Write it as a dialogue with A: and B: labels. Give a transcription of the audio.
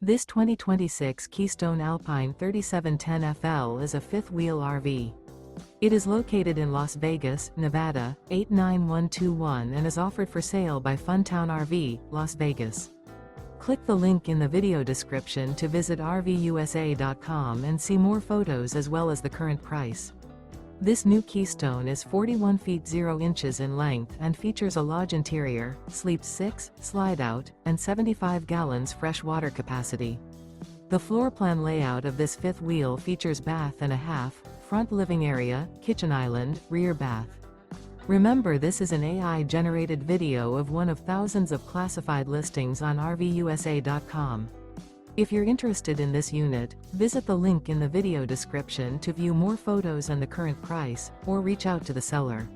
A: This 2026 Keystone Alpine 3710FL is a fifth-wheel RV. It is located in Las Vegas, Nevada, 89121 and is offered for sale by Funtown RV, Las Vegas. Click the link in the video description to visit RVUSA.com and see more photos as well as the current price. This new Keystone is 41 feet 0 inches in length and features a lodge interior, sleeps 6, slide-out, and 75 gallons fresh water capacity. The floor plan layout of this fifth wheel features bath and a half, front living area, kitchen island, rear bath. Remember, this is an AI-generated video of one of thousands of classified listings on RVUSA.com. If you're interested in this unit, visit the link in the video description to view more photos and the current price, or reach out to the seller.